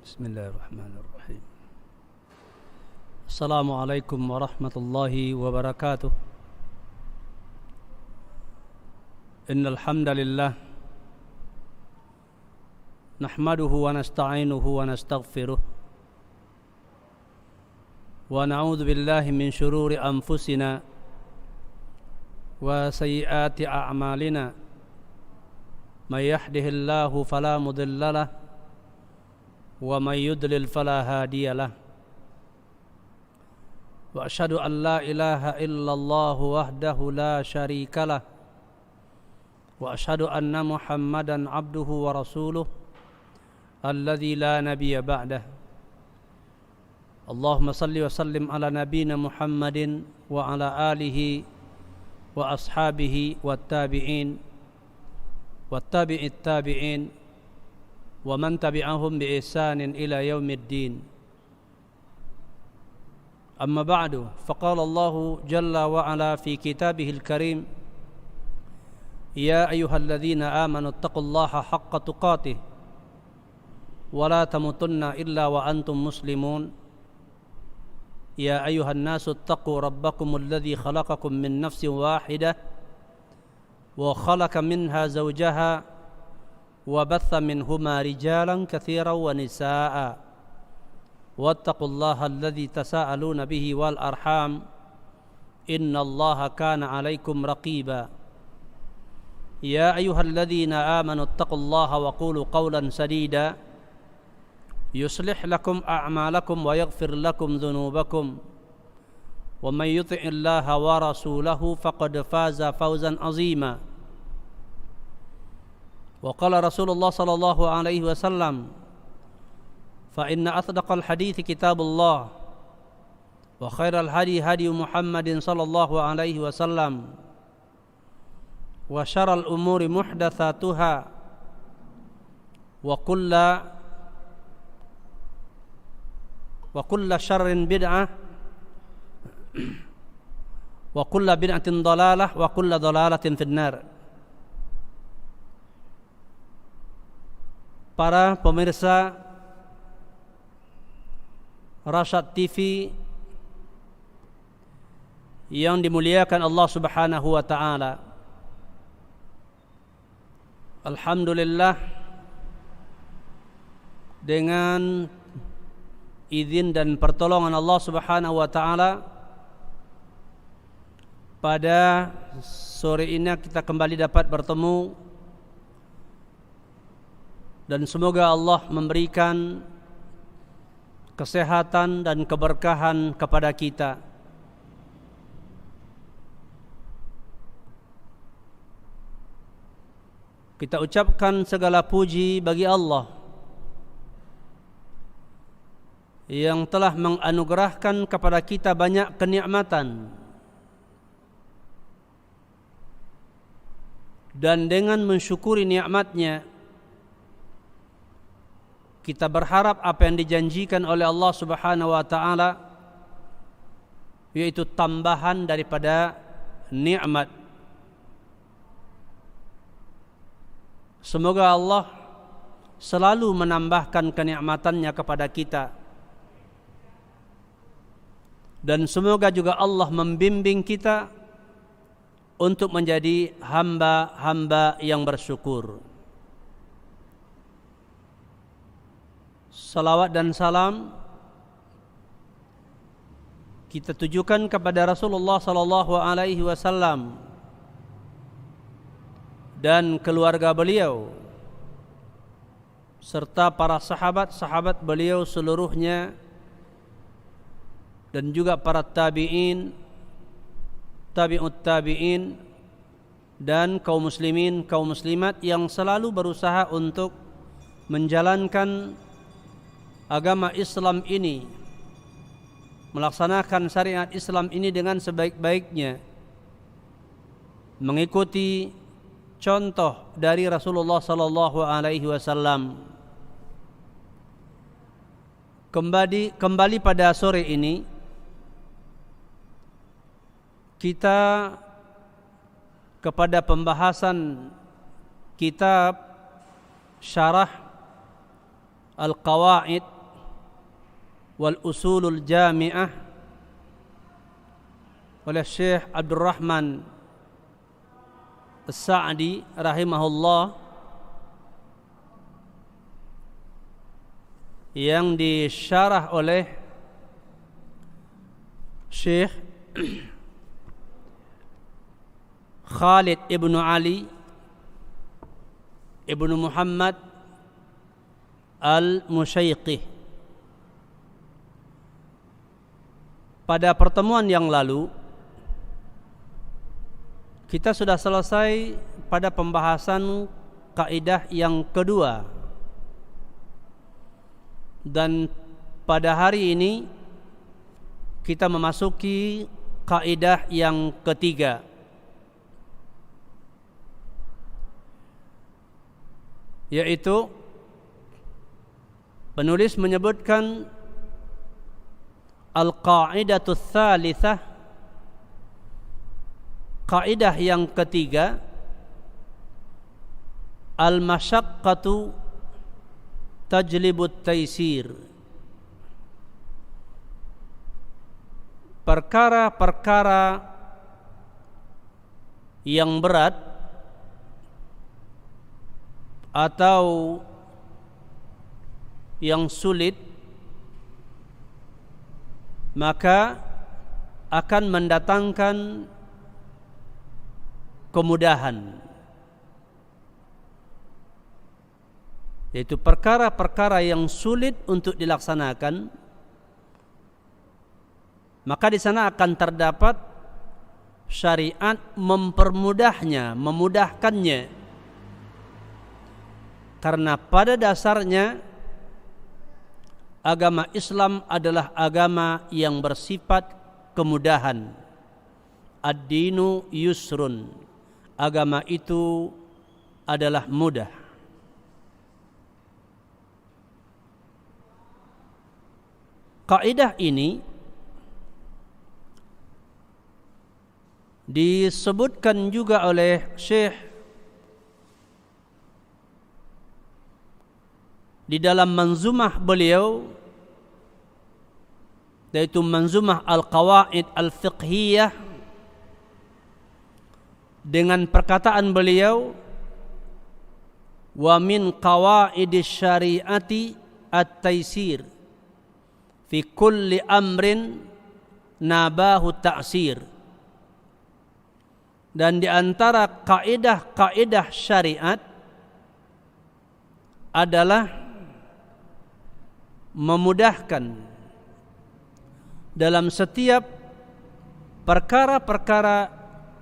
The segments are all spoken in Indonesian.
بسم الله الرحمن الرحيم. السلام عليكم ورحمة الله وبركاته. إن الحمد لله نحمده ونستعينه ونستغفره ونعوذ بالله من شرور أنفسنا وسيئات أعمالنا. من يهده الله فلا مضل له ومن يضلل فلا هادي له. وأشهد أن لا إله إلا الله وحده لا شريك له وأشهد أن محمدا عبده ورسوله الذي لا نبي بعده. اللهم صل وسلم على نبينا محمد وعلى آله وأصحابه والتابعين والتابع التابعين ومن تبعهم بإحسان إلى يوم الدين. أما بعد، فقال الله جل وعلا في كتابه الكريم: يا أيها الذين آمنوا اتقوا الله حق تقاته ولا تموتن إلا وأنتم مسلمون. يا أيها الناس اتقوا ربكم الذي خلقكم من نفس واحدة وخلق منها زوجها وبث منهما رجالا كثيرا ونساء واتقوا الله الذي تساءلون به والأرحام إن الله كان عليكم رقيبا. يا أيها الذين آمنوا اتقوا الله وقولوا قولا سديدا يصلح لكم أعمالكم ويغفر لكم ذنوبكم ومن يطع الله ورسوله فقد فاز فوزا عظيما. وقال رسول الله صلى الله عليه وسلم: فإن أصدق الحديث كتاب الله وخير الهدي هدي محمد صلى الله عليه وسلم وشر الأمور محدثاتها وكل شر بدعة وكل بدعة ضلالة وكل ضلالة في النار. Para pemirsa Rasyad TV yang dimuliakan Allah Subhanahu wa taala. Alhamdulillah, dengan izin dan pertolongan Allah Subhanahu wa taala, pada sore ini kita kembali dapat bertemu, dan semoga Allah memberikan kesehatan dan keberkahan kepada kita. Kita ucapkan segala puji bagi Allah yang telah menganugerahkan kepada kita banyak kenikmatan, dan dengan mensyukuri nikmatnya kita berharap apa yang dijanjikan oleh Allah Subhanahu wa taala, yaitu tambahan daripada nikmat. Semoga Allah selalu menambahkan kenikmatannya kepada kita, dan semoga juga Allah membimbing kita untuk menjadi hamba-hamba yang bersyukur. Salawat dan salam kita tujukan kepada Rasulullah sallallahu alaihi wasallam dan keluarga beliau serta para sahabat-sahabat beliau seluruhnya, dan juga para tabi'in, tabi'ut tabi'in, dan kaum muslimin, kaum muslimat yang selalu berusaha untuk menjalankan agama Islam ini, melaksanakan syariat Islam ini dengan sebaik-baiknya, mengikuti contoh dari Rasulullah sallallahu alaihi wasallam. Kembali pada sore ini kita kepada pembahasan kitab Syarah Al-Qawaid wal Usulul Jami'ah oleh Syekh Abdurrahman As-Sa'di rahimahullah, yang disyarah oleh Syekh Khalid ibnu Ali ibnu Muhammad Al-Musyaiqih. Pada pertemuan yang lalu kita sudah selesai pada pembahasan kaidah yang kedua, dan pada hari ini kita memasuki kaidah yang ketiga, yaitu penulis menyebutkan al-qaidatus tsalitsah, kaidah yang ketiga, al-masyaqqatu tajlibut taisir. Perkara-perkara yang berat atau yang sulit maka akan mendatangkan kemudahan, yaitu perkara-perkara yang sulit untuk dilaksanakan, maka di sana akan terdapat syariat mempermudahnya, memudahkannya, karena pada dasarnya agama Islam adalah agama yang bersifat kemudahan. Ad-dinu yusrun, agama itu adalah mudah. Kaidah ini disebutkan juga oleh Syekh di dalam manzumah beliau, yaitu manzumah al-qawaid al-fiqhiyah, dengan perkataan beliau, wa min qawaidis syariati at-taisir fi kulli amrin nabahu ta'sir. Dan di antara kaidah-kaidah syariat adalah memudahkan dalam setiap perkara-perkara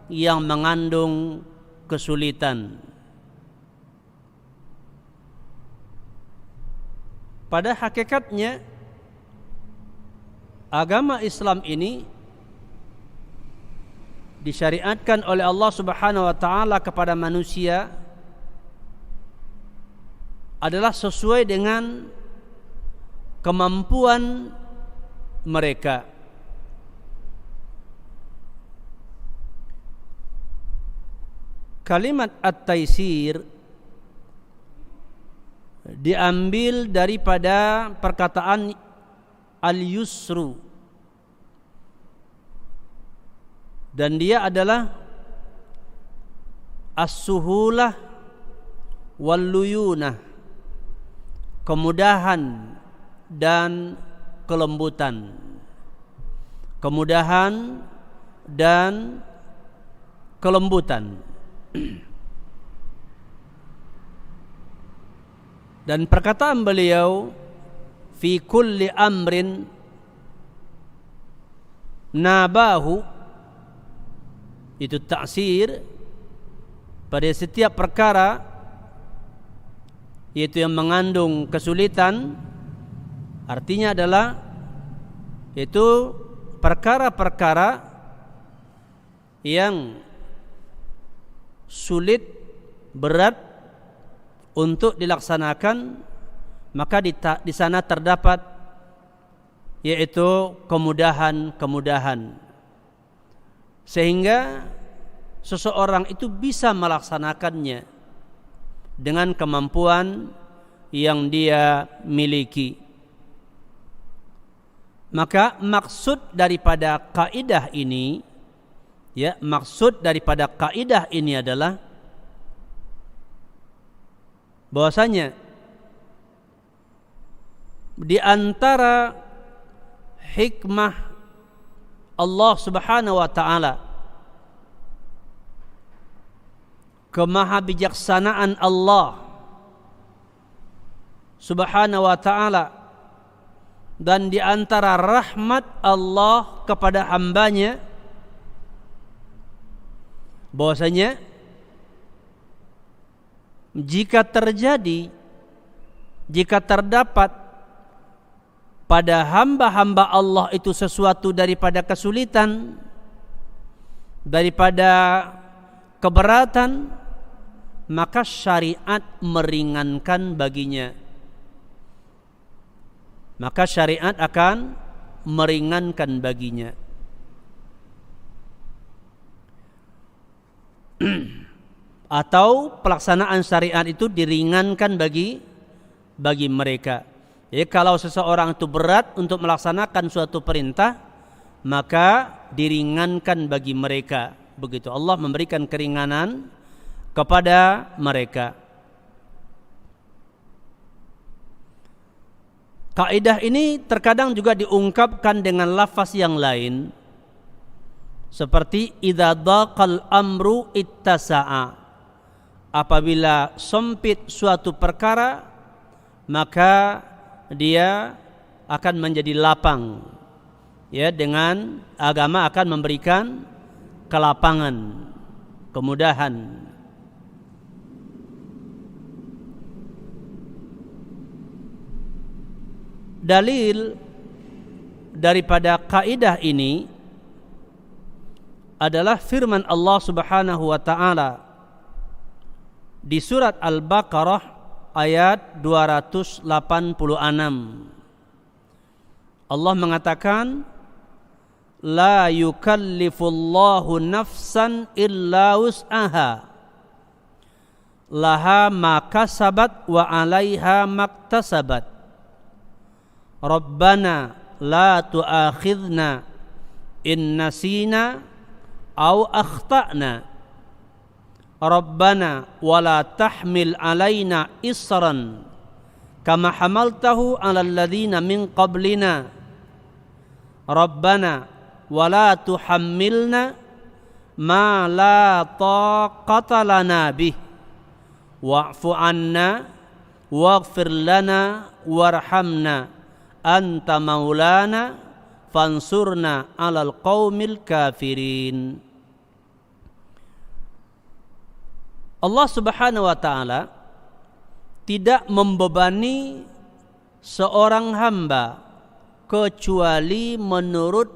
yang mengandung kesulitan. Pada hakikatnya agama Islam ini disyariatkan oleh Allah Subhanahu wa taala kepada manusia adalah sesuai dengan kemampuan mereka. Kalimat at-taisir diambil daripada perkataan al-yusru, dan dia adalah as-suhulah wal-luyunah, kemudahan dan kelembutan. Kemudahan dan kelembutan. Dan perkataan beliau fi kulli amrin nabahu, itu ta'sir pada setiap perkara, yaitu yang mengandung kesulitan, artinya adalah itu perkara-perkara yang sulit, berat untuk dilaksanakan, maka di sana terdapat yaitu kemudahan-kemudahan, sehingga seseorang itu bisa melaksanakannya dengan kemampuan yang dia miliki. Maka maksud daripada kaidah ini, ya, maksud daripada kaidah ini adalah bahwasanya di antara hikmah Allah Subhanahu wa taala, kemahabijaksanaan Allah Subhanahu wa taala, dan di antara rahmat Allah kepada hambanya, bahwasanya jika terdapat pada hamba-hamba Allah itu sesuatu daripada kesulitan, daripada keberatan, maka syariat meringankan baginya. Maka syariat akan meringankan baginya. Atau pelaksanaan syariat itu diringankan bagi mereka. Jadi kalau seseorang itu berat untuk melaksanakan suatu perintah, maka diringankan bagi mereka. Begitu Allah memberikan keringanan kepada mereka. Kaidah ini terkadang juga diungkapkan dengan lafaz yang lain, seperti idza daqal amru ittasa'a. Apabila sempit suatu perkara, maka dia akan menjadi lapang. Ya, dengan agama akan memberikan kelapangan, kemudahan. Dalil daripada kaidah ini adalah firman Allah Subhanahu wa taala di surat Al-Baqarah ayat 286. Allah mengatakan, la yukallifullahu nafsan illa wus'aha, laha ma kasabat wa 'alaiha maktasabat. Rabbana la tu'akhidna in nasina aw akhtana. Rabbana wala tahmil alaina isran kama hamaltahu 'alal ladzina min qablina. Rabbana wala tuhammilna ma la taqata lana bih wa'fu 'anna waghfir lana warhamna anta maulana fansurna 'alal qaumil kafirin. Allah Subhanahu wa taala tidak membebani seorang hamba kecuali menurut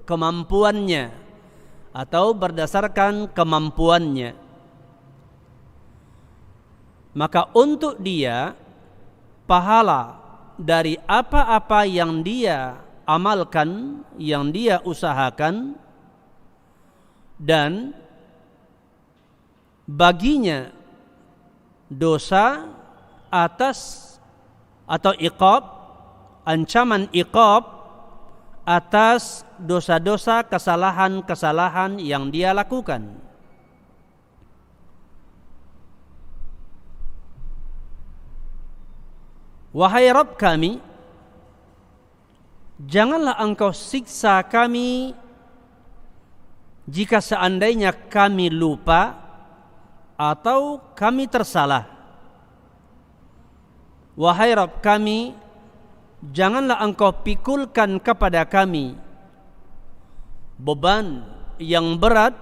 kemampuannya atau berdasarkan kemampuannya. Maka untuk dia pahala dari apa-apa yang dia amalkan, yang dia usahakan, dan baginya dosa atas atau iqab, ancaman iqab atas dosa-dosa, kesalahan-kesalahan yang dia lakukan. Wahai Rabb kami, janganlah engkau siksa kami jika seandainya kami lupa atau kami tersalah. Wahai Rabb kami, janganlah engkau pikulkan kepada kami beban yang berat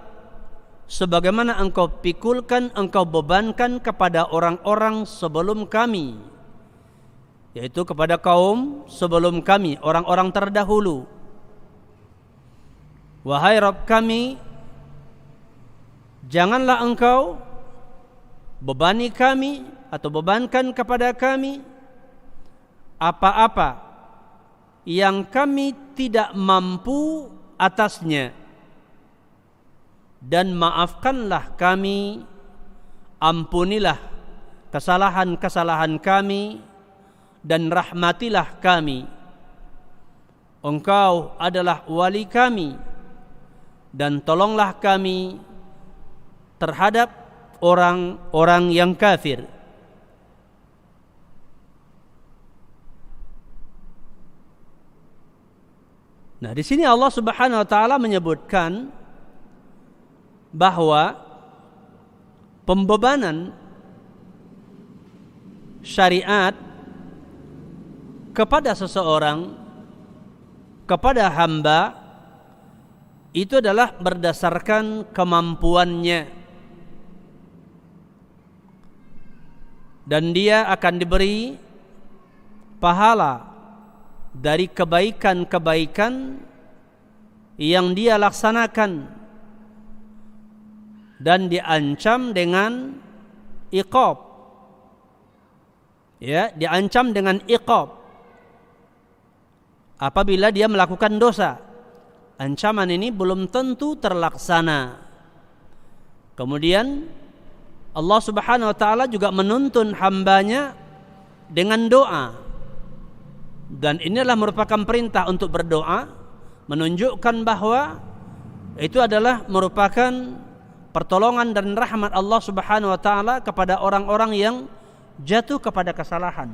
sebagaimana engkau pikulkan, engkau bebankan kepada orang-orang sebelum kami, yaitu kepada kaum sebelum kami, orang-orang terdahulu. Wahai Rabb kami, janganlah engkau bebani kami atau bebankan kepada kami apa-apa yang kami tidak mampu atasnya, dan maafkanlah kami, ampunilah kesalahan-kesalahan kami, dan rahmatilah kami. engkau adalah wali kami dan tolonglah kami terhadap orang-orang yang kafir. Nah, di sini Allah Subhanahu wa taala menyebutkan bahwa pembebanan syariat kepada seseorang, kepada hamba, itu adalah berdasarkan kemampuannya, dan dia akan diberi pahala dari kebaikan-kebaikan yang dia laksanakan, dan diancam dengan iqab, ya, diancam dengan iqab apabila dia melakukan dosa. Ancaman ini belum tentu terlaksana. Kemudian Allah Subhanahu wa taala juga menuntun hambanya dengan doa, dan inilah merupakan perintah untuk berdoa, menunjukkan bahwa itu adalah merupakan pertolongan dan rahmat Allah Subhanahu wa taala kepada orang-orang yang jatuh kepada kesalahan.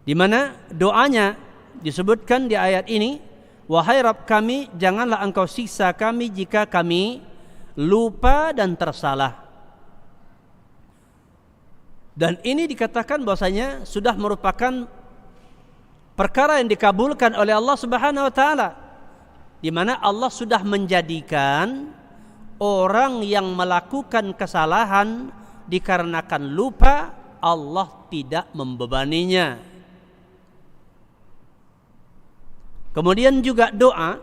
Di mana doanya disebutkan di ayat ini, wahai Rabb kami, janganlah engkau siksa kami jika kami lupa dan tersalah. Dan ini dikatakan bahwasanya sudah merupakan perkara yang dikabulkan oleh Allah Subhanahu wa taala, di mana Allah sudah menjadikan orang yang melakukan kesalahan dikarenakan lupa, Allah tidak membebaninya. Kemudian juga doa,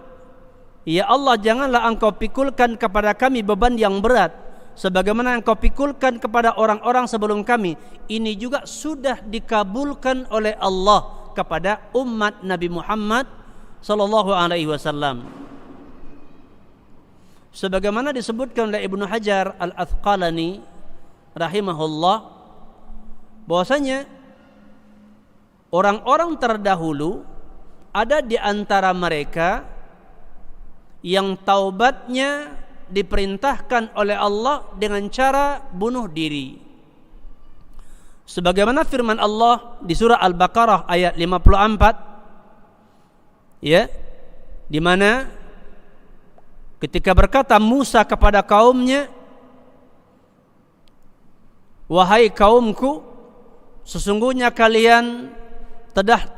ya Allah, janganlah engkau pikulkan kepada kami beban yang berat sebagaimana engkau pikulkan kepada orang-orang sebelum kami. Ini juga sudah dikabulkan oleh Allah kepada umat Nabi Muhammad sallallahu alaihi wasallam. Sebagaimana disebutkan oleh Ibnu Hajar Al-Asqalani rahimahullah, bahwasanya orang-orang terdahulu ada di antara mereka yang taubatnya diperintahkan oleh Allah dengan cara bunuh diri. Sebagaimana firman Allah di surah Al-Baqarah ayat 54, ya, di mana ketika berkata Musa kepada kaumnya, wahai kaumku, sesungguhnya kalian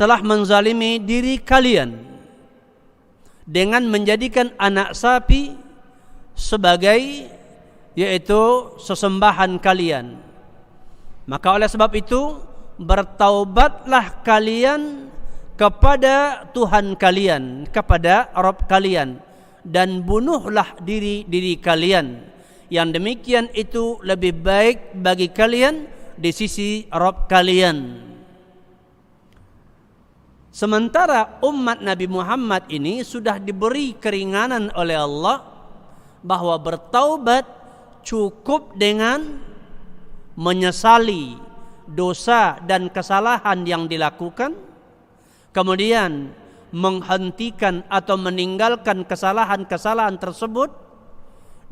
telah menzalimi diri kalian dengan menjadikan anak sapi sebagai yaitu sesembahan kalian. Maka oleh sebab itu bertaubatlah kalian kepada Tuhan kalian, kepada Rabb kalian, dan bunuhlah diri kalian. Yang demikian itu lebih baik bagi kalian di sisi Rabb kalian. Sementara umat Nabi Muhammad ini sudah diberi keringanan oleh Allah bahwa bertaubat cukup dengan menyesali dosa dan kesalahan yang dilakukan, kemudian menghentikan atau meninggalkan kesalahan-kesalahan tersebut,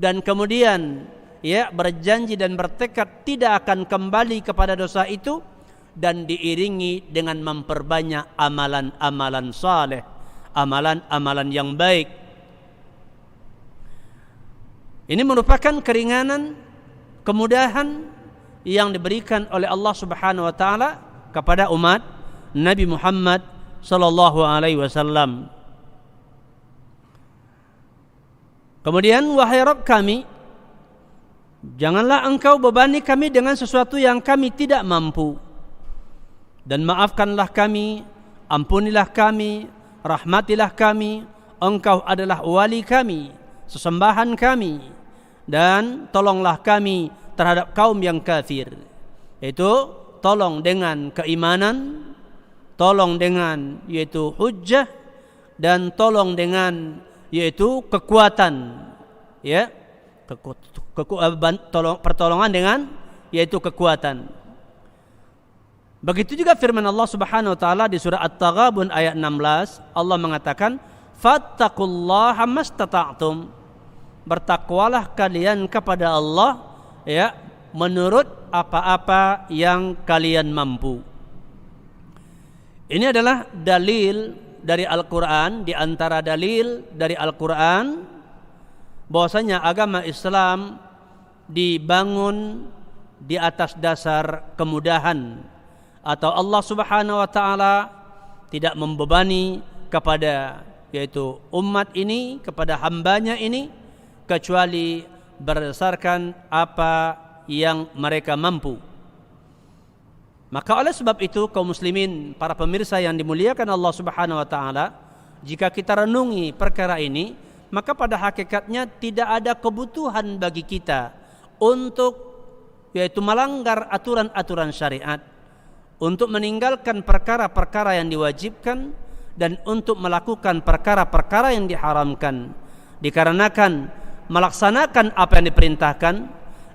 dan kemudian ya berjanji dan bertekad tidak akan kembali kepada dosa itu, dan diiringi dengan memperbanyak amalan-amalan saleh, amalan-amalan yang baik. Ini merupakan keringanan, kemudahan yang diberikan oleh Allah Subhanahu wa taala kepada umat Nabi Muhammad sallallahu alaihi wasallam. Kemudian, wahai Rabb kami, janganlah engkau bebani kami dengan sesuatu yang kami tidak mampu, dan maafkanlah kami, ampunilah kami, rahmatilah kami, engkau adalah wali kami, sesembahan kami, dan tolonglah kami terhadap kaum yang kafir. Itu tolong dengan keimanan, tolong dengan yaitu hujjah, dan tolong dengan yaitu kekuatan, ya, pertolongan dengan yaitu kekuatan. Begitu juga firman Allah Subhanahu wa taala di surah At-Taghabun ayat 16, Allah mengatakan, "Fattaqullaha mastata'tum." Bertakwalah kalian kepada Allah ya, menurut apa-apa yang kalian mampu. Ini adalah dalil dari Al-Qur'an, di antara dalil dari Al-Qur'an bahwasanya agama Islam dibangun di atas dasar kemudahan, atau Allah Subhanahu wa taala tidak membebani kepada yaitu umat ini, kepada hambanya ini, kecuali berdasarkan apa yang mereka mampu. Maka oleh sebab itu kaum muslimin, para pemirsa yang dimuliakan Allah Subhanahu wa taala, jika kita renungi perkara ini, maka pada hakikatnya tidak ada kebutuhan bagi kita untuk yaitu melanggar aturan-aturan syariat, untuk meninggalkan perkara-perkara yang diwajibkan, dan untuk melakukan perkara-perkara yang diharamkan. Dikarenakan melaksanakan apa yang diperintahkan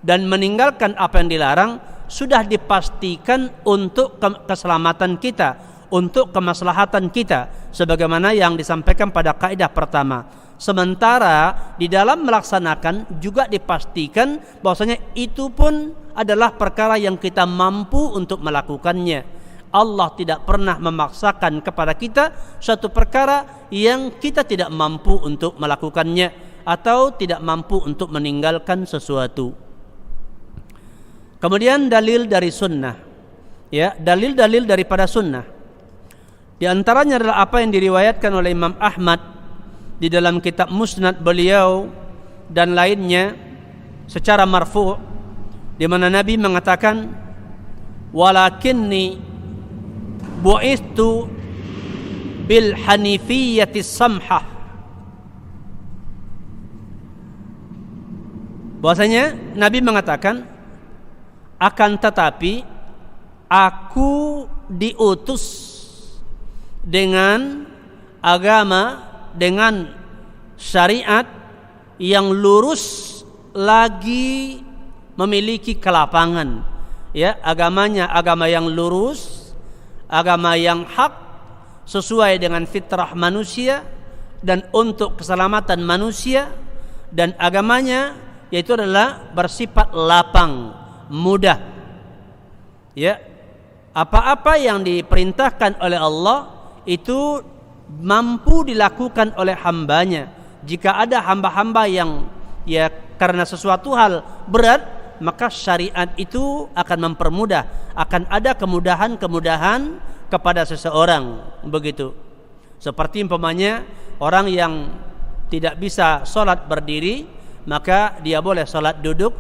dan meninggalkan apa yang dilarang sudah dipastikan untuk keselamatan kita, untuk kemaslahatan kita, sebagaimana yang disampaikan pada kaidah pertama. Sementara di dalam melaksanakan juga dipastikan bahwasanya itu pun adalah perkara yang kita mampu untuk melakukannya. Allah tidak pernah memaksakan kepada kita suatu perkara yang kita tidak mampu untuk melakukannya atau tidak mampu untuk meninggalkan sesuatu. Kemudian dalil dari sunnah, ya, dalil-dalil daripada sunnah. Di antaranya adalah apa yang diriwayatkan oleh Imam Ahmad di dalam kitab Musnad beliau dan lainnya secara marfu', di mana Nabi mengatakan, "Walakinni bu'istu bil hanifiyyati samhah." Bahwasanya Nabi mengatakan, akan tetapi aku diutus dengan agama, dengan syariat yang lurus lagi memiliki kelapangan, ya, agamanya agama yang lurus, agama yang hak sesuai dengan fitrah manusia dan untuk keselamatan manusia, dan agamanya yaitu adalah bersifat lapang, mudah, ya, apa-apa yang diperintahkan oleh Allah itu mampu dilakukan oleh hambanya. Jika ada hamba-hamba yang ya karena sesuatu hal berat, maka syariat itu akan mempermudah, akan ada kemudahan-kemudahan kepada seseorang, begitu. Seperti umpamanya orang yang tidak bisa sholat berdiri, maka dia boleh sholat duduk.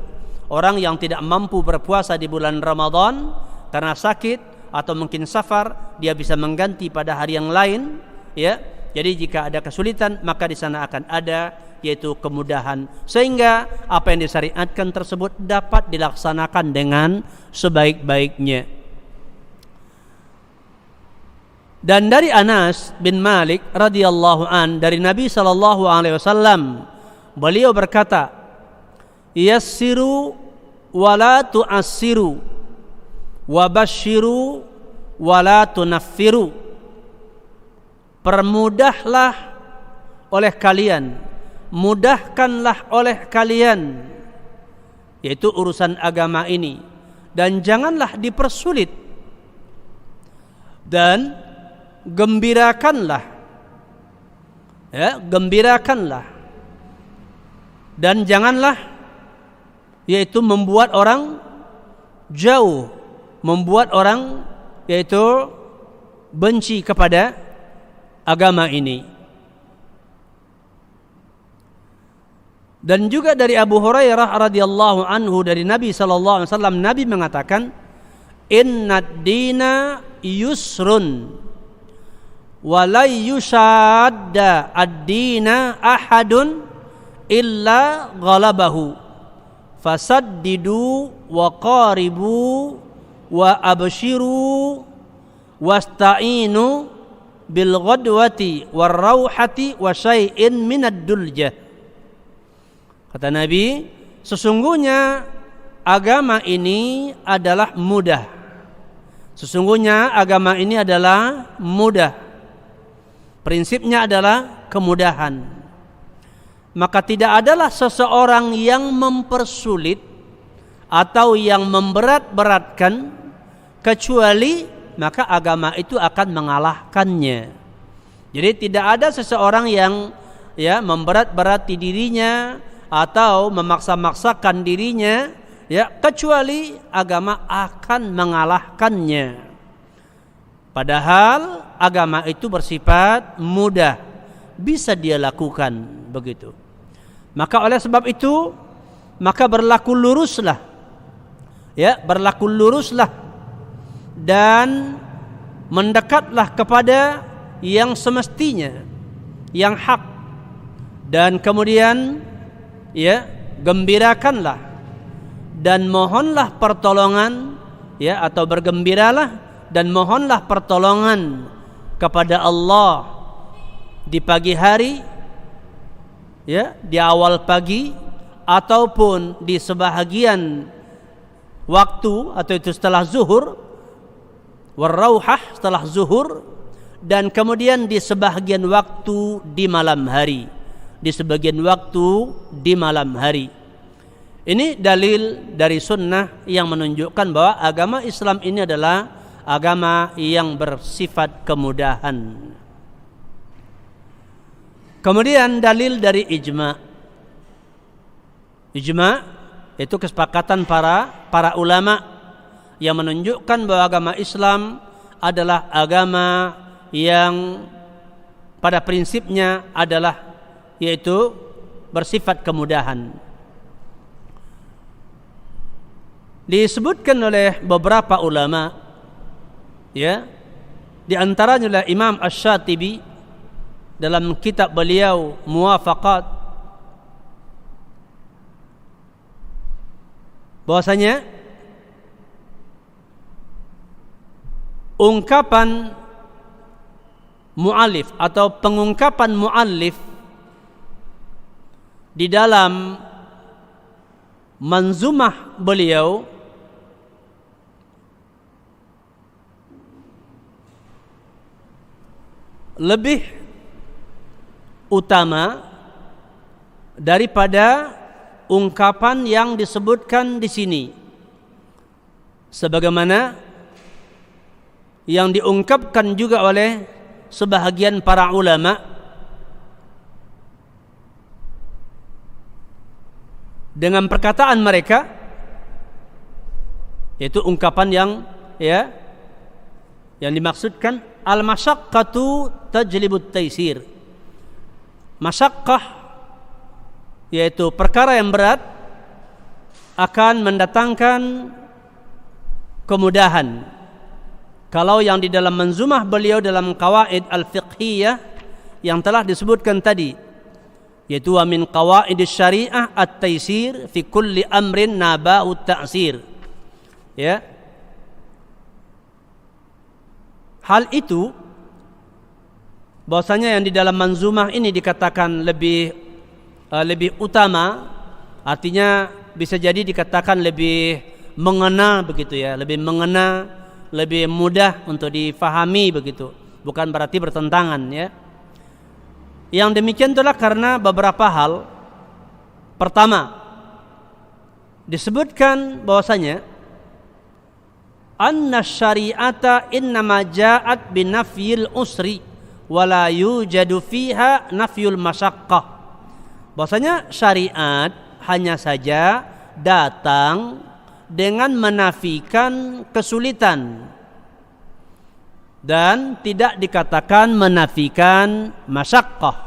Orang yang tidak mampu berpuasa di bulan Ramadan karena sakit atau mungkin safar, dia bisa mengganti pada hari yang lain, ya. Jadi jika ada kesulitan, maka di sana akan ada yaitu kemudahan, sehingga apa yang disyariatkan tersebut dapat dilaksanakan dengan sebaik-baiknya. Dan dari Anas bin Malik radhiyallahu an, dari Nabi sallallahu alaihi wasallam, beliau berkata, "Yassiru wa la tu'assiru, wa basyiru wa la tunaffiru." Permudahlah oleh kalian, mudahkanlah oleh kalian, yaitu urusan agama ini, dan janganlah dipersulit, dan gembirakanlah, ya, gembirakanlah, dan janganlah yaitu membuat orang jauh, membuat orang yaitu benci kepada agama ini. Dan juga dari Abu Hurairah radhiyallahu anhu, dari Nabi sallallahu alaihi wasallam, Nabi mengatakan, "Innad dina yusrun wa la yushadda ad-dina ahadun illa ghalabahu. Fasaddidu wa qaribu wa abshiru wasta'inu bil ghadwati war rauhati wa syai'in minad duljah." Kata Nabi, sesungguhnya agama ini adalah mudah. Sesungguhnya agama ini adalah mudah. Prinsipnya adalah kemudahan. Maka tidak adalah seseorang yang mempersulit atau yang memberat-beratkan, kecuali maka agama itu akan mengalahkannya. Jadi tidak ada seseorang yang memberat-berati dirinya atau memaksa-maksakan dirinya, kecuali agama akan mengalahkannya. Padahal agama itu bersifat mudah, bisa dia lakukan begitu. Maka oleh sebab itu, maka berlaku luruslah, dan mendekatlah kepada yang semestinya, yang hak, dan kemudian gembirakanlah dan mohonlah pertolongan, atau bergembiralah dan mohonlah pertolongan kepada Allah di pagi hari, di awal pagi, ataupun di sebahagian waktu, atau itu setelah zuhur, warauhah, setelah zuhur, dan kemudian di sebahagian waktu di malam hari, di sebagian waktu di malam hari. Ini dalil dari sunnah yang menunjukkan bahwa agama Islam ini adalah agama yang bersifat kemudahan. Kemudian dalil dari ijma'. Ijma' itu kesepakatan para ulama yang menunjukkan bahwa agama Islam adalah agama yang pada prinsipnya adalah yaitu bersifat kemudahan. Disebutkan oleh beberapa ulama, di antaranya oleh Imam Asy-Syatibi dalam kitab beliau Muwafaqat, bahwasanya ungkapan muallif atau pengungkapan muallif di dalam manzumah beliau lebih utama daripada ungkapan yang disebutkan di sini, sebagaimana yang diungkapkan juga oleh sebahagian para ulama dengan perkataan mereka, yaitu ungkapan yang dimaksudkan al-masyaqqatu tajlibut taisir. Masyaqqah yaitu perkara yang berat akan mendatangkan kemudahan. Kalau yang di dalam manzumah beliau dalam qawaid al-fiqhiyah yang telah disebutkan tadi, yaitu wa min qawaidis syariah at-taisir fi kulli amrin naba'ut ta'sir. Hal itu bahwasanya yang di dalam manzumah ini dikatakan lebih utama, artinya bisa jadi dikatakan lebih mengena begitu lebih mengena, lebih mudah untuk difahami begitu, bukan berarti bertentangan Yang demikian itulah karena beberapa hal. Pertama, disebutkan bahwasanya anna syari'ata innama ja'at binafyil usri wala yujadu fiha nafyul masyaqqah. Bahwasanya syariat hanya saja datang dengan menafikan kesulitan dan tidak dikatakan menafikan masyaqqah.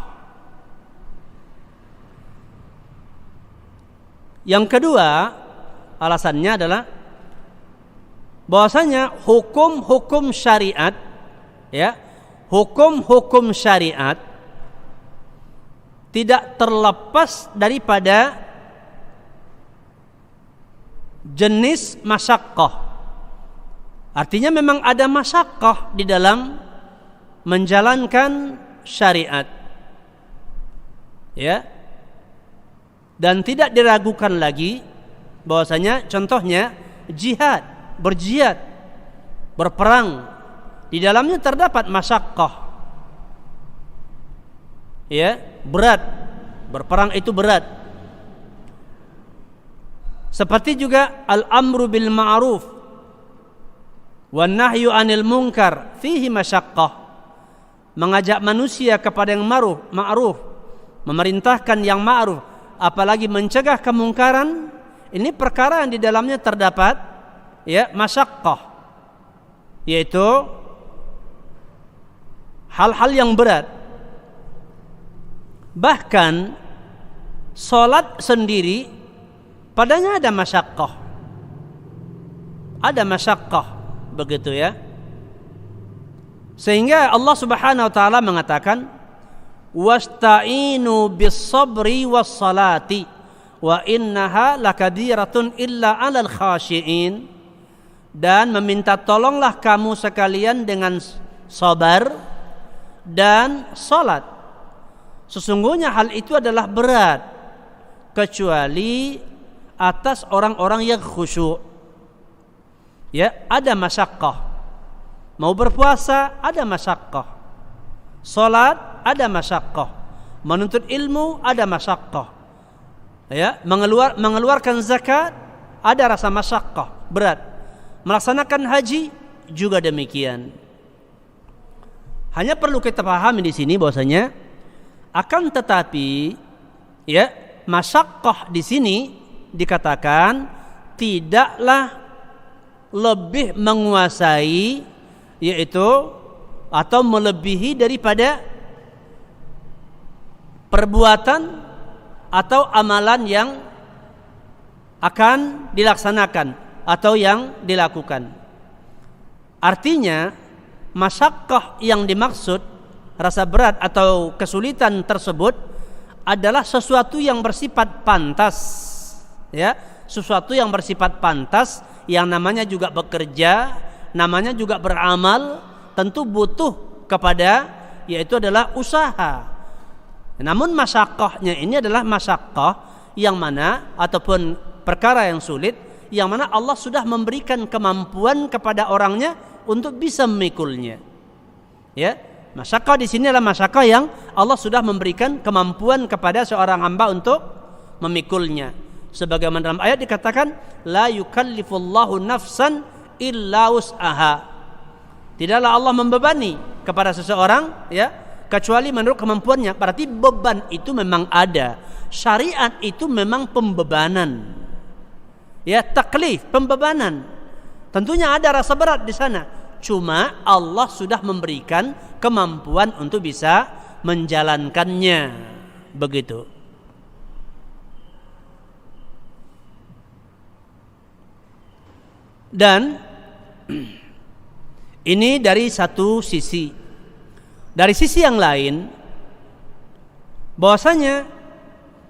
Yang kedua, alasannya adalah bahwasanya hukum-hukum syariat hukum-hukum syariat tidak terlepas daripada jenis masyaqqah. Artinya memang ada masyaqqah di dalam menjalankan syariat. Dan tidak diragukan lagi bahwasanya contohnya jihad, berjihad. berperang, di dalamnya terdapat masyaqqah. Ya, berat. Berperang itu berat. Seperti juga al-amru bil ma'ruf wan nahyu 'anil munkar fihi masyaqqah. Mengajak manusia kepada yang ma'ruf, memerintahkan yang ma'ruf, apalagi mencegah kemungkaran, ini perkara yang di dalamnya terdapat ya masyaqqah, yaitu hal-hal yang berat. Bahkan salat sendiri padanya ada masyaqqah. Ada masyaqqah, begitu ya. Sehingga Allah Subhanahu wa taala mengatakan wasta'inu bis-sabri was-salati wa innaha lakabiratun illa 'alal khashiin, dan meminta tolonglah kamu sekalian dengan sabar dan salat. Sesungguhnya hal itu adalah berat kecuali atas orang-orang yang khusyuk. Ya, ada masyaqqah. Mau berpuasa ada masyaqqah, salat ada masyaqqah, menuntut ilmu ada masyaqqah, ya, mengeluarkan zakat ada rasa masyaqqah, berat. Melaksanakan haji juga demikian. Hanya perlu kita pahami di sini bahwasanya akan tetapi ya masyaqqah di sini dikatakan tidaklah lebih menguasai, yaitu atau melebihi daripada perbuatan atau amalan yang akan dilaksanakan atau yang dilakukan. Artinya masyaqqah yang dimaksud, rasa berat atau kesulitan tersebut adalah sesuatu yang bersifat pantas, ya, sesuatu yang bersifat pantas, yang namanya juga bekerja, namanya juga beramal, tentu butuh kepada, yaitu adalah usaha. Namun masyaqqahnya ini adalah masyaqqah yang mana ataupun perkara yang sulit, yang mana Allah sudah memberikan kemampuan kepada orangnya untuk bisa memikulnya. Ya, masyaqqah di sini adalah masyaqqah yang Allah sudah memberikan kemampuan kepada seorang hamba untuk memikulnya. Sebagaimana dalam ayat dikatakan, la yukallifullahu nafsan illa wus'aha. Tidaklah Allah membebani kepada seseorang ya kecuali menurut kemampuannya. Berarti beban itu memang ada. Syariat itu memang pembebanan. Ya, taklif, pembebanan. Tentunya ada rasa berat di sana. Cuma Allah sudah memberikan kemampuan untuk bisa menjalankannya. Begitu. Dan ini dari satu sisi. Dari sisi yang lain, bahwasanya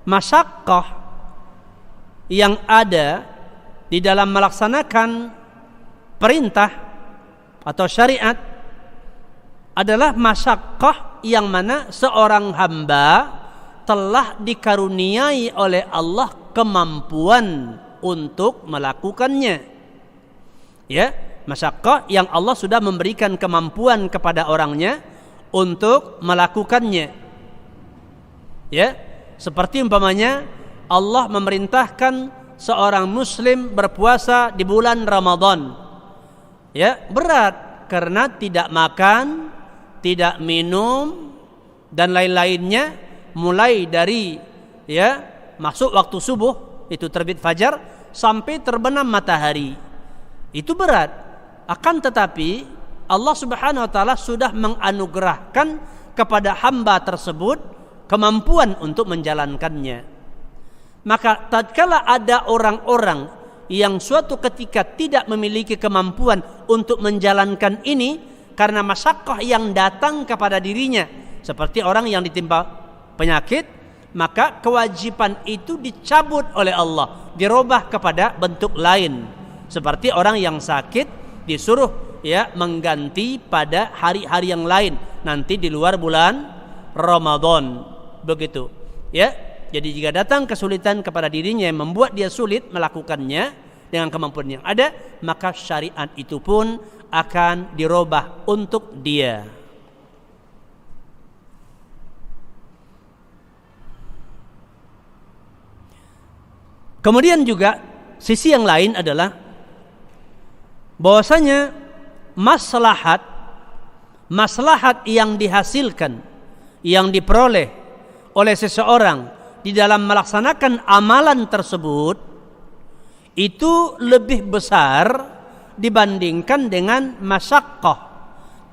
masyaqqah yang ada di dalam melaksanakan perintah atau syariat adalah masyaqqah yang mana seorang hamba telah dikaruniai oleh Allah kemampuan untuk melakukannya. Ya, masyaqqah yang Allah sudah memberikan kemampuan kepada orangnya untuk melakukannya. Ya, seperti umpamanya Allah memerintahkan seorang muslim berpuasa di bulan Ramadan. Ya, berat karena tidak makan, tidak minum dan lain-lainnya, mulai dari ya masuk waktu subuh, itu terbit fajar, sampai terbenam matahari. Itu berat. Akan tetapi Allah Subhanahu wa taala sudah menganugerahkan kepada hamba tersebut kemampuan untuk menjalankannya. Maka tatkala ada orang-orang yang suatu ketika tidak memiliki kemampuan untuk menjalankan ini karena masyaqqah yang datang kepada dirinya, seperti orang yang ditimpa penyakit, maka kewajiban itu dicabut oleh Allah, dirubah kepada bentuk lain. Seperti orang yang sakit disuruh ya mengganti pada hari-hari yang lain, nanti di luar bulan Ramadan, begitu ya. Jadi jika datang kesulitan kepada dirinya yang membuat dia sulit melakukannya, dengan kemampuan yang ada, maka syariat itu pun akan dirubah untuk dia. Kemudian juga sisi yang lain adalah bahwasanya maslahat yang dihasilkan, yang diperoleh oleh seseorang di dalam melaksanakan amalan tersebut itu lebih besar dibandingkan dengan masyaqqah,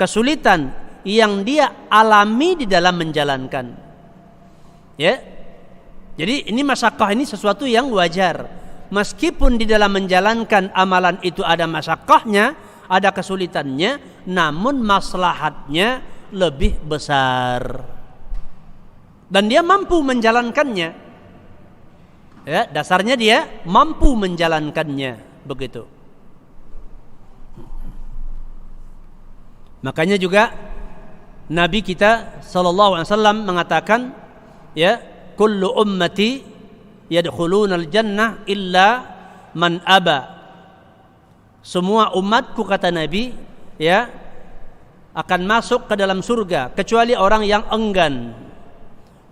kesulitan yang dia alami di dalam menjalankan. Ya. Jadi ini masyaqqah ini sesuatu yang wajar. Meskipun di dalam menjalankan amalan itu ada masyaqqahnya, ada kesulitannya, namun maslahatnya lebih besar. Dan dia mampu menjalankannya. Ya, dasarnya dia mampu menjalankannya, begitu. Makanya juga Nabi kita sallallahu alaihi wasallam mengatakan, ya, kullu ummati yadkhulunal jannah illa man aba. Semua umatku, kata Nabi, ya, akan masuk ke dalam surga kecuali orang yang enggan.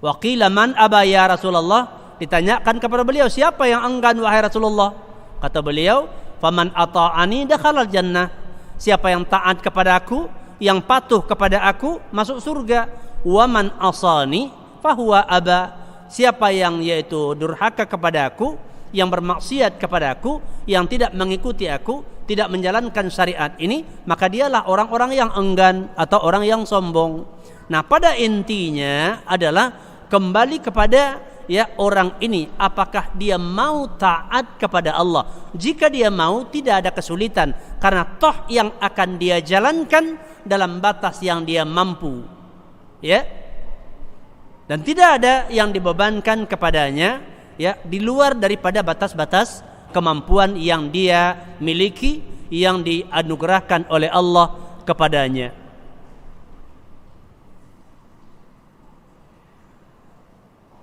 Wa qila man aba ya Rasulullah? Ditanyakan kepada beliau, siapa yang enggan wahai Rasulullah? Kata beliau, faman ata'ani dakhalal jannah. Siapa yang taat kepada aku, yang patuh kepada aku, masuk surga. Wa man asani fahuwa aba. Siapa yang yaitu durhaka kepada aku, yang bermaksiat kepada aku, yang tidak mengikuti aku, tidak menjalankan syariat ini, maka dialah orang-orang yang enggan atau orang yang sombong. Nah, pada intinya adalah kembali kepada ya orang ini, apakah dia mau taat kepada Allah. Jika dia mau, tidak ada kesulitan, karena toh yang akan dia jalankan dalam batas yang dia mampu, ya. Dan tidak ada yang dibebankan kepadanya, ya, di luar daripada batas-batas kemampuan yang dia miliki, yang dianugerahkan oleh Allah kepadanya.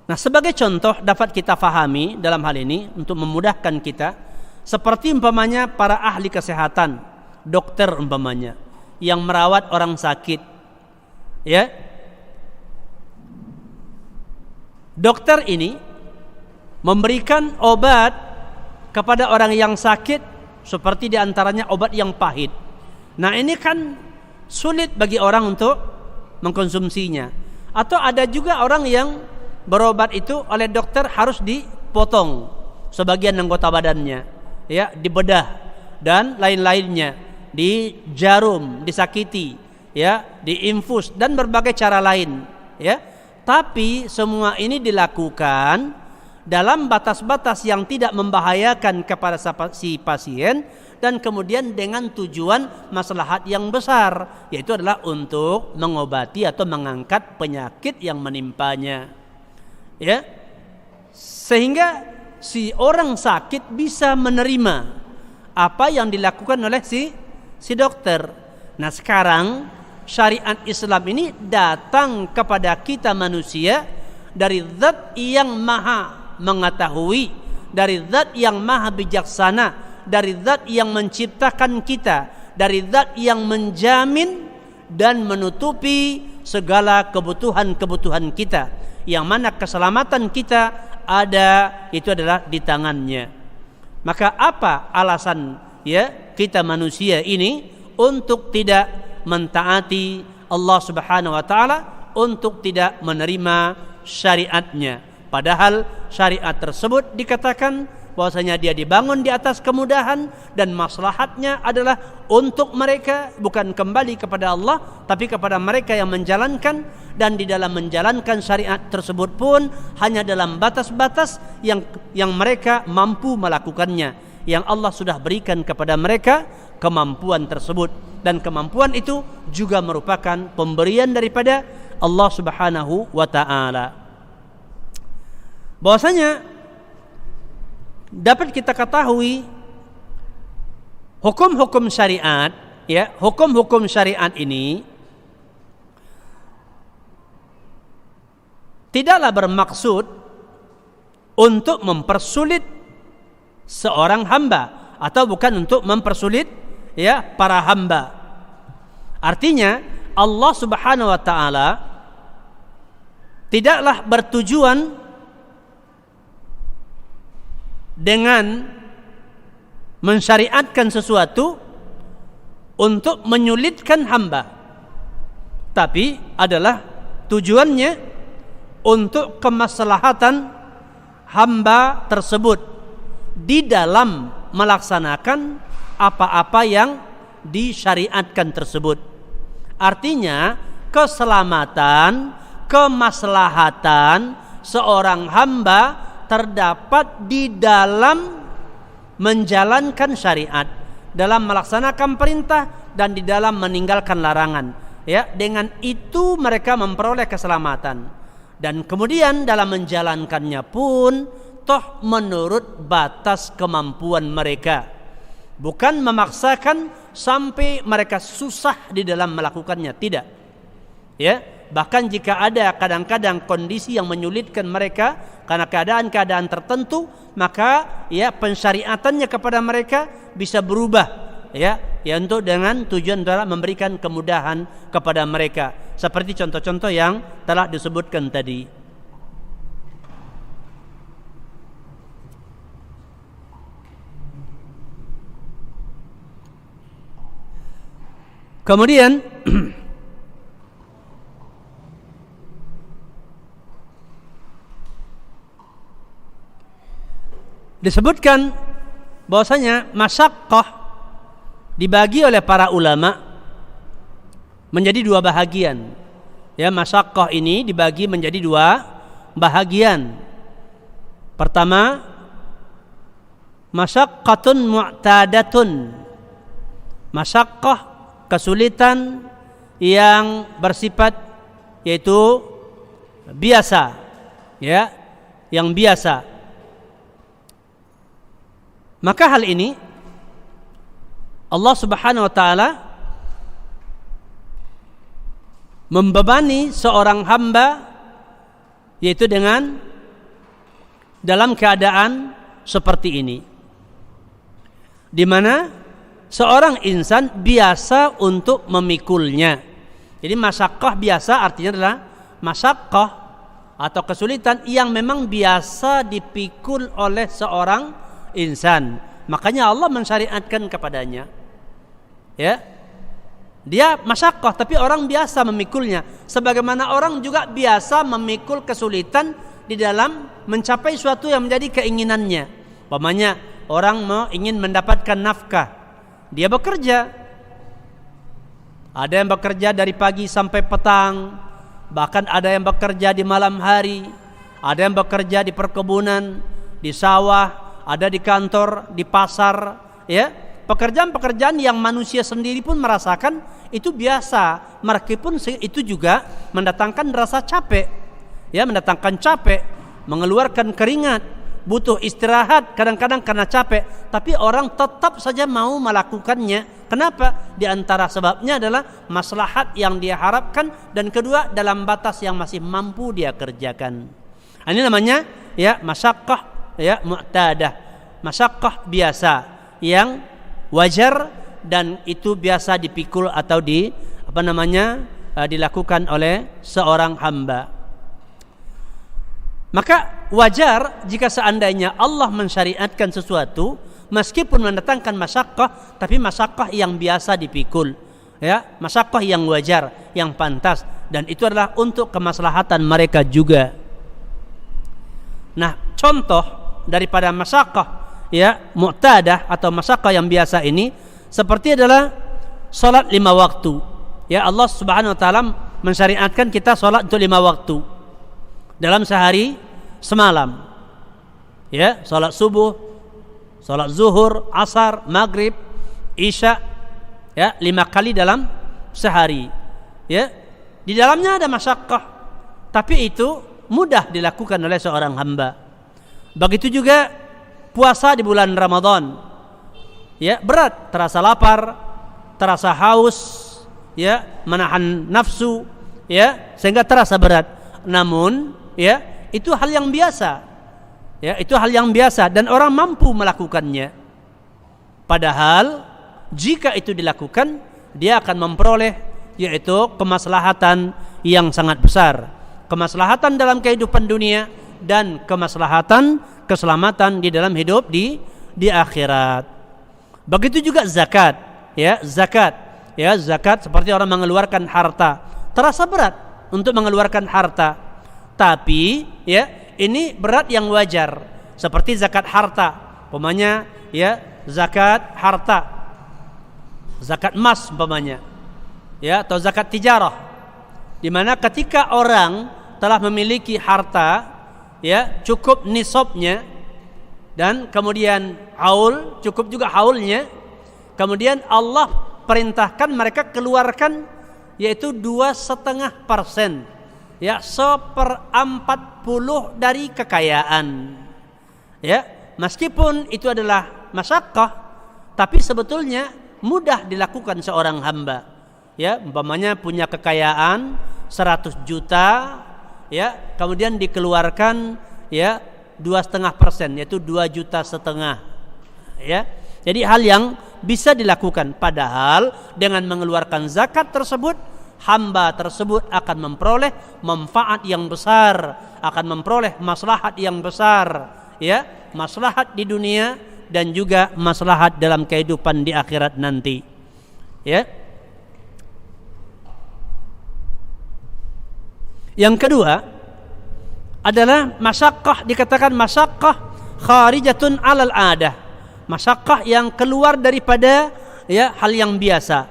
Nah, sebagai contoh dapat kita fahami dalam hal ini untuk memudahkan kita, seperti umpamanya para ahli kesehatan, dokter umpamanya, yang merawat orang sakit, ya. Dokter ini memberikan obat kepada orang yang sakit, seperti diantaranya obat yang pahit. Nah, ini kan sulit bagi orang untuk mengkonsumsinya. Atau ada juga orang yang berobat itu oleh dokter harus dipotong sebagian anggota badannya, ya, dibedah dan lain-lainnya, dijarum, disakiti, ya, diinfus dan berbagai cara lain, ya. Tapi semua ini dilakukan dalam batas-batas yang tidak membahayakan kepada si pasien, dan kemudian dengan tujuan maslahat yang besar, yaitu adalah untuk mengobati atau mengangkat penyakit yang menimpanya, ya, sehingga si orang sakit bisa menerima apa yang dilakukan oleh si dokter. Nah, sekarang syariat Islam ini datang kepada kita manusia dari zat yang maha mengetahui, dari zat yang maha bijaksana, dari zat yang menciptakan kita, dari zat yang menjamin dan menutupi segala kebutuhan-kebutuhan kita, yang mana keselamatan kita itu adalah di tangannya. Maka apa alasan, ya, kita manusia ini untuk tidak mentaati Allah Subhanahu wa taala, untuk tidak menerima syariatnya, padahal syariat tersebut dikatakan bahwasanya dia dibangun di atas kemudahan dan maslahatnya adalah untuk mereka, bukan kembali kepada Allah tapi kepada mereka yang menjalankan, dan di dalam menjalankan syariat tersebut pun hanya dalam batas-batas yang mereka mampu melakukannya, yang Allah sudah berikan kepada mereka kemampuan tersebut, dan kemampuan itu juga merupakan pemberian daripada Allah Subhanahu wa taala. Bahwasanya dapat kita ketahui hukum-hukum syariat, ya, hukum-hukum syariat ini tidaklah bermaksud untuk mempersulit seorang hamba atau bukan untuk mempersulit ya para hamba. Artinya Allah Subhanahu wa taala tidaklah bertujuan dengan mensyariatkan sesuatu untuk menyulitkan hamba, tapi adalah tujuannya untuk kemaslahatan hamba tersebut di dalam melaksanakan apa-apa yang disyariatkan tersebut. Artinya keselamatan, kemaslahatan seorang hamba terdapat di dalam menjalankan syariat, dalam melaksanakan perintah dan di dalam meninggalkan larangan. Ya, dengan itu mereka memperoleh keselamatan. Dan kemudian dalam menjalankannya pun toh menurut batas kemampuan mereka. Bukan memaksakan sampai mereka susah di dalam melakukannya, tidak. Ya, bahkan jika ada kadang-kadang kondisi yang menyulitkan mereka karena keadaan-keadaan tertentu, maka ya pensyariatannya kepada mereka bisa berubah, ya untuk dengan tujuan adalah memberikan kemudahan kepada mereka, seperti contoh-contoh yang telah disebutkan tadi. Kemudian disebutkan bahwasanya masyaqqah dibagi oleh para ulama menjadi dua bahagian. Ya, masyaqqah ini dibagi menjadi dua bahagian. Pertama, masyaqqatun mu'tadatun. Masyaqqah, kesulitan yang bersifat yaitu biasa, ya, yang biasa. Maka hal ini Allah Subhanahu wa taala membebani seorang hamba yaitu dengan dalam keadaan seperti ini, di mana seorang insan biasa untuk memikulnya. Jadi masyaqqah biasa artinya adalah masyaqqah atau kesulitan yang memang biasa dipikul oleh seorang insan. Makanya Allah mensyariatkan kepadanya, ya, dia masyaqqah tapi orang biasa memikulnya, sebagaimana orang juga biasa memikul kesulitan di dalam mencapai suatu yang menjadi keinginannya. Umpamanya orang ingin mendapatkan nafkah, dia bekerja. Ada yang bekerja dari pagi sampai petang, bahkan ada yang bekerja di malam hari, ada yang bekerja di perkebunan, di sawah, ada di kantor, di pasar, ya. Pekerjaan-pekerjaan yang manusia sendiri pun merasakan itu biasa, meskipun itu juga mendatangkan rasa capek, ya, mendatangkan capek, mengeluarkan keringat, butuh istirahat kadang-kadang karena capek, tapi orang tetap saja mau melakukannya. Kenapa? Di antara sebabnya adalah maslahat yang dia harapkan, dan kedua dalam batas yang masih mampu dia kerjakan. Ini namanya ya masyaqqah, ya mu'tadah, masyaqqah biasa yang wajar dan itu biasa dipikul atau dilakukan oleh seorang hamba. Maka wajar jika seandainya Allah mensyariatkan sesuatu meskipun mendatangkan masyaqqah, tapi masyaqqah yang biasa dipikul, ya, masyaqqah yang wajar, yang pantas, dan itu adalah untuk kemaslahatan mereka juga. Nah, contoh daripada masyaqqah ya mu'tadah atau masyaqqah yang biasa ini seperti adalah salat 5 waktu. Ya, Allah Subhanahu wa taala mensyariatkan kita salat untuk 5 waktu dalam sehari semalam. Ya, salat subuh, salat zuhur, asar, maghrib, isya, ya, 5 kali dalam sehari. Ya, di dalamnya ada masyaqqah, tapi itu mudah dilakukan oleh seorang hamba. Begitu juga puasa di bulan Ramadan, ya, berat, terasa lapar, terasa haus, ya, menahan nafsu, ya, sehingga terasa berat. Namun, ya, itu hal yang biasa, ya, itu hal yang biasa dan orang mampu melakukannya. Padahal jika itu dilakukan, dia akan memperoleh yaitu kemaslahatan yang sangat besar. Kemaslahatan dalam kehidupan dunia dan kemaslahatan keselamatan di dalam hidup di akhirat. Begitu juga zakat, ya, zakat seperti orang mengeluarkan harta. Terasa berat untuk mengeluarkan harta. Tapi ya, ini berat yang wajar. Seperti zakat harta, umpamanya ya, zakat harta, zakat emas umpamanya, ya, atau zakat tijarah, di mana ketika orang telah memiliki harta, ya, cukup nisabnya dan kemudian haul, cukup juga haulnya, kemudian Allah perintahkan mereka keluarkan yaitu 2,5%, ya, 1/40 dari kekayaan, ya, meskipun itu adalah masyaqqah, tapi sebetulnya mudah dilakukan seorang hamba, ya, umpamanya punya kekayaan 100 juta, ya, kemudian dikeluarkan ya 2,5%, yaitu 2,5 juta, ya. Jadi hal yang bisa dilakukan, padahal dengan mengeluarkan zakat tersebut, hamba tersebut akan memperoleh manfaat yang besar, akan memperoleh maslahat yang besar, ya, maslahat di dunia dan juga maslahat dalam kehidupan di akhirat nanti, ya. Yang kedua adalah masyaqqah, dikatakan masyaqqah kharijatun 'alal 'adah, masyaqqah yang keluar daripada ya hal yang biasa.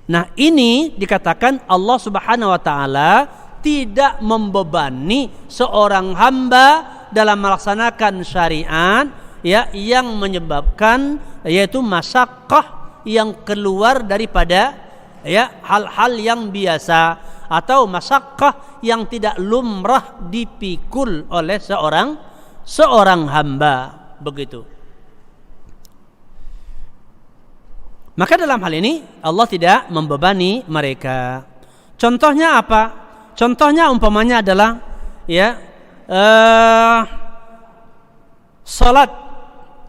Nah, ini dikatakan Allah Subhanahu wa taala tidak membebani seorang hamba dalam melaksanakan syariat, ya, yang menyebabkan yaitu masyaqqah yang keluar daripada ya hal-hal yang biasa atau masyaqqah yang tidak lumrah dipikul oleh seorang hamba, begitu. Maka dalam hal ini Allah tidak membebani mereka. Contohnya apa? Contohnya umpamanya adalah ya salat,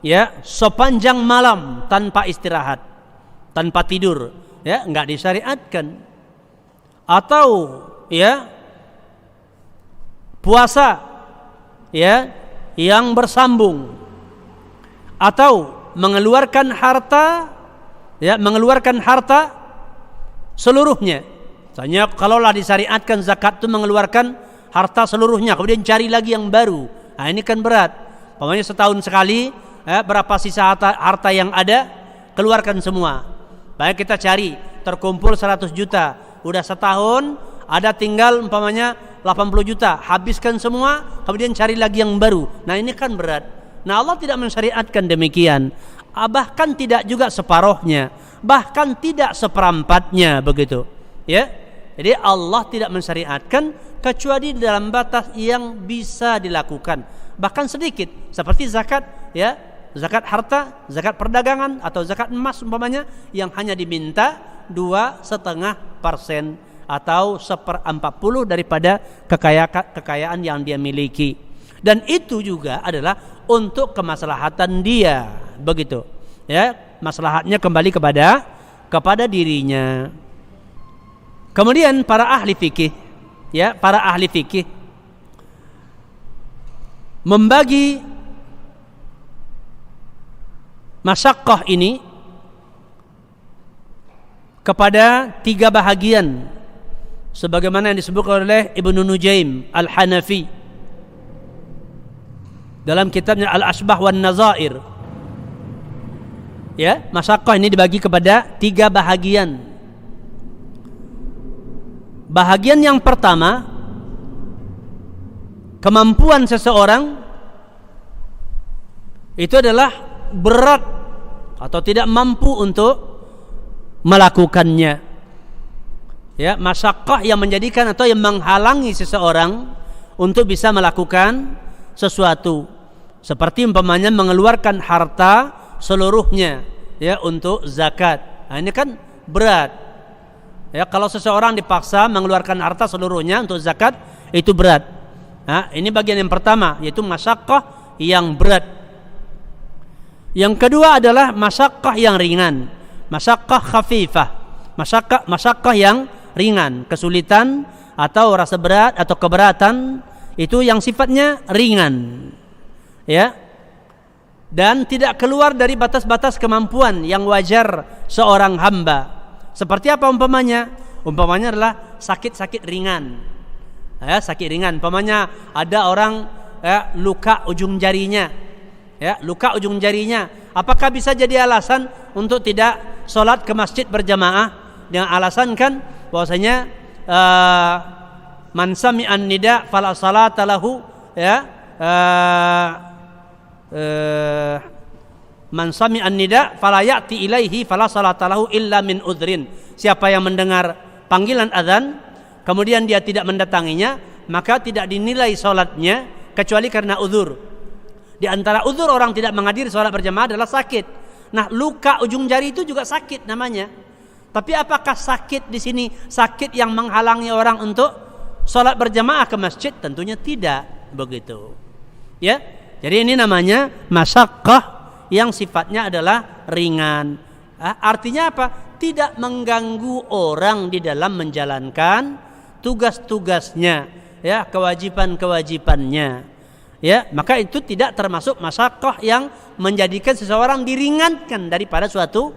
ya, sepanjang malam tanpa istirahat, tanpa tidur, ya, enggak disyariatkan. Atau ya puasa, ya, yang bersambung, atau mengeluarkan harta, ya, mengeluarkan harta seluruhnya. Misalnya kalaulah disyariatkan zakat itu mengeluarkan harta seluruhnya, kemudian cari lagi yang baru. Nah, ini kan berat. Pokoknya setahun sekali, ya, berapa sisa harta yang ada, keluarkan semua. Baik, kita cari terkumpul 100 juta. Udah setahun, ada tinggal umpamanya 80 juta, habiskan semua, kemudian cari lagi yang baru. Nah, ini kan berat. Nah, Allah tidak mensyariatkan demikian. Bahkan tidak juga separuhnya, bahkan tidak seperempatnya, begitu, ya. Jadi Allah tidak mensyariatkan kecuali dalam batas yang bisa dilakukan, bahkan sedikit, seperti zakat, ya, zakat harta, zakat perdagangan atau zakat emas umpamanya, yang hanya diminta 2,5% atau 1/40 daripada kekayaan yang dia miliki. Dan itu juga adalah untuk kemaslahatan dia, begitu, ya, maslahatnya kembali kepada dirinya. Kemudian para ahli fikih, ya, para ahli fikih membagi masyaqqah ini kepada 3 bahagian, sebagaimana yang disebut oleh Ibnu Nujaim Al-Hanafi dalam kitabnya Al-Ashbah wan Nazair. Ya, masyaqqah ini dibagi kepada 3 bahagian. Bahagian yang pertama, kemampuan seseorang itu adalah berat atau tidak mampu untuk melakukannya. Ya, masyaqqah yang menjadikan atau yang menghalangi seseorang untuk bisa melakukan sesuatu. Seperti umpamanya mengeluarkan harta seluruhnya, ya, untuk zakat. Nah, ini kan berat. Ya, kalau seseorang dipaksa mengeluarkan harta seluruhnya untuk zakat, itu berat. Nah, ini bagian yang pertama, yaitu masyaqqah yang berat. Yang kedua adalah masyaqqah yang ringan, masyaqqah khafifah, masyaqqah yang ringan, kesulitan atau rasa berat atau keberatan itu yang sifatnya ringan, ya, dan tidak keluar dari batas-batas kemampuan yang wajar seorang hamba. Seperti apa umpamanya? Umpamanya adalah sakit-sakit ringan, ya, sakit ringan. Umpamanya ada orang luka ujung jarinya, ya, luka ujung jarinya. Apakah bisa jadi alasan untuk tidak sholat ke masjid berjamaah? Dengan alasan kan bahwasanya man sami'an nida fala salata lahu, ya, man sami'an nida fala ya'ti ilaihi fala salata lahu illa min udhrin. Siapa yang mendengar panggilan azan kemudian dia tidak mendatanginya, maka tidak dinilai salatnya kecuali karena uzur. Di antara uzur orang tidak menghadiri salat berjamaah adalah sakit. Nah, luka ujung jari itu juga sakit namanya. Tapi apakah sakit di sini sakit yang menghalangi orang untuk salat berjamaah ke masjid? Tentunya tidak begitu. Ya. Jadi ini namanya masyaqqah yang sifatnya adalah ringan. Artinya apa? Tidak mengganggu orang di dalam menjalankan tugas-tugasnya, ya, kewajiban-kewajibannya. Ya, maka itu tidak termasuk masyaqqah yang menjadikan seseorang diringankan daripada suatu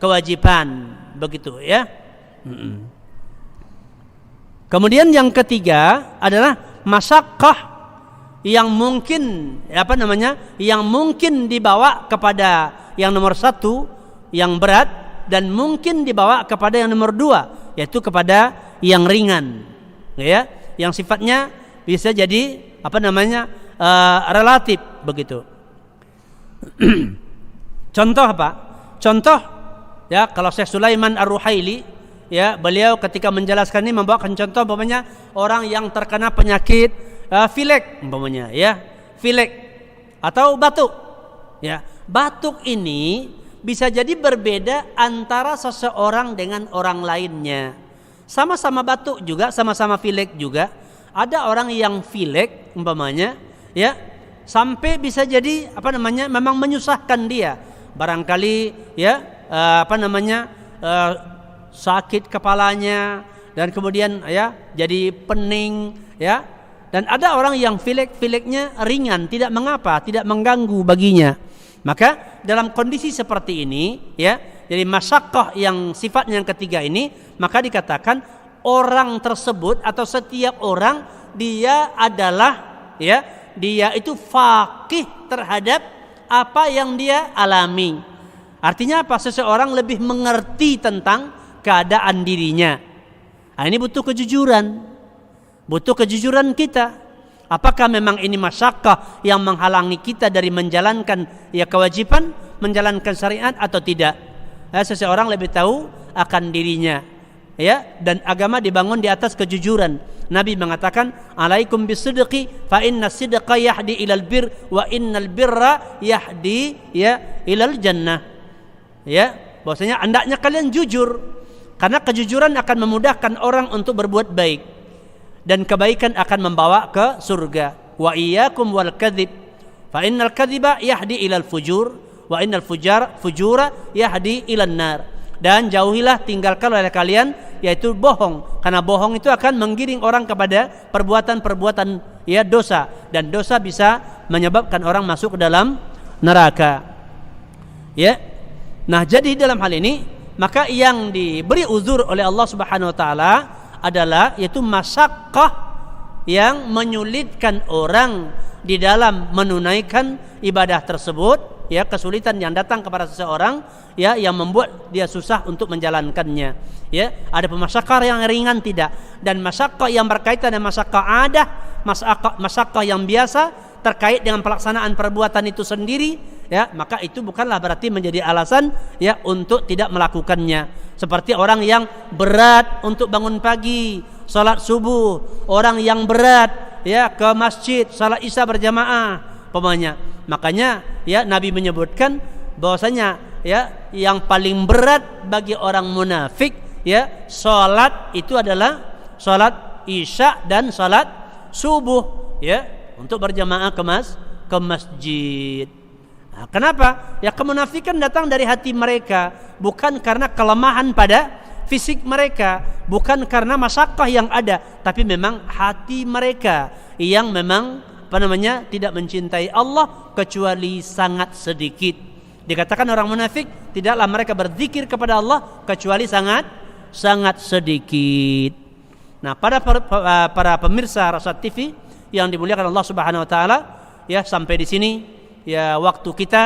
kewajiban, begitu ya. Kemudian yang ketiga adalah masyaqqah yang mungkin yang mungkin dibawa kepada yang nomor satu yang berat dan mungkin dibawa kepada yang nomor dua yaitu kepada yang ringan, ya, yang sifatnya bisa jadi relatif begitu. Contoh apa? Contoh, ya, kalau Syekh Sulaiman Ar-Ruhaili, ya, beliau ketika menjelaskan ini membawakan contoh umpamanya orang yang terkena penyakit pilek umpamanya, ya, pilek atau batuk, ya. Batuk ini bisa jadi berbeda antara seseorang dengan orang lainnya. Sama-sama batuk juga, sama-sama pilek juga. Ada orang yang pilek umpamanya, ya, sampai bisa jadi memang menyusahkan dia. Barangkali, ya, sakit kepalanya dan kemudian, ya, jadi pening, ya. Dan ada orang yang pileknya ringan, tidak mengapa, tidak mengganggu baginya. Maka dalam kondisi seperti ini, ya, jadi masyaqqah yang sifatnya yang ketiga ini, maka dikatakan orang tersebut atau setiap orang dia adalah, ya, dia itu faqih terhadap apa yang dia alami. Artinya apa? Seseorang lebih mengerti tentang keadaan dirinya. Nah, ini butuh kejujuran. Butuh kejujuran kita. Apakah memang ini masyaqqah yang menghalangi kita dari menjalankan, ya, kewajiban, menjalankan syariat atau tidak? Seseorang lebih tahu akan dirinya, ya, dan agama dibangun di atas kejujuran. Nabi mengatakan, "Alaikum bisidqi fa inna sidqa yahdi ilal bir wa innal birra yahdi, ya, ilal jannah." Ya, bahwasanya hendaknya kalian jujur karena kejujuran akan memudahkan orang untuk berbuat baik dan kebaikan akan membawa ke surga. Wa iyyakum wal kadzib fa innal kadziba yahdi ilal fujur wa innal fujura yahdi ilan nar. Dan jauhilah, tinggalkan oleh kalian yaitu bohong, karena bohong itu akan menggiring orang kepada perbuatan-perbuatan, ya, dosa, dan dosa bisa menyebabkan orang masuk ke dalam neraka. Ya. Nah, jadi dalam hal ini maka yang diberi uzur oleh Allah Subhanahu wa taala adalah yaitu masyaqqah yang menyulitkan orang di dalam menunaikan ibadah tersebut, ya, kesulitan yang datang kepada seseorang, ya, yang membuat dia susah untuk menjalankannya, ya. Ada masyaqqah yang ringan tidak, dan masyaqqah yang berkaitan dengan masyaqqah adah, masyaqqah yang biasa terkait dengan pelaksanaan perbuatan itu sendiri, ya, maka itu bukanlah berarti menjadi alasan, ya, untuk tidak melakukannya. Seperti orang yang berat untuk bangun pagi, salat subuh, orang yang berat, ya, ke masjid salat isya berjamaah, umpamanya. Makanya, ya, Nabi menyebutkan bahwasanya, ya, yang paling berat bagi orang munafik, ya, salat itu adalah salat isya dan salat subuh, ya, untuk berjamaah ke masjid. Nah, kenapa? Ya kemunafikan datang dari hati mereka, bukan karena kelemahan pada fisik mereka, bukan karena masakkah yang ada, tapi memang hati mereka yang memang tidak mencintai Allah kecuali sangat sedikit. Dikatakan orang munafik, tidaklah mereka berzikir kepada Allah kecuali sangat sedikit. Nah, para pemirsa Rasad TV yang dimuliakan Allah Subhanahu wa taala, ya sampai di sini ya waktu kita,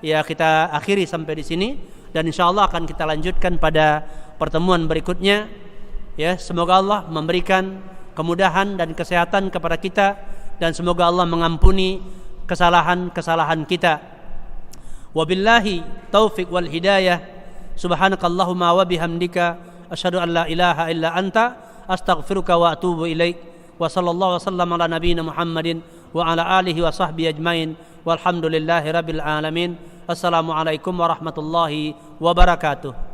ya kita akhiri sampai di sini, dan insyaallah akan kita lanjutkan pada pertemuan berikutnya. Ya, semoga Allah memberikan kemudahan dan kesehatan kepada kita, dan semoga Allah mengampuni kesalahan-kesalahan kita. Wabillahi taufiq wal hidayah. Subhanakallahumma wa bihamdika asyhadu an la ilaha illa anta astaghfiruka wa atubu ilaik. Wa sallallahu wasallam ala nabiyyina Muhammadin wa ala alihi wa sahbihi ajmain. Walhamdulillahi rabbil alamin. Assalamualaikum warahmatullahi wabarakatuh.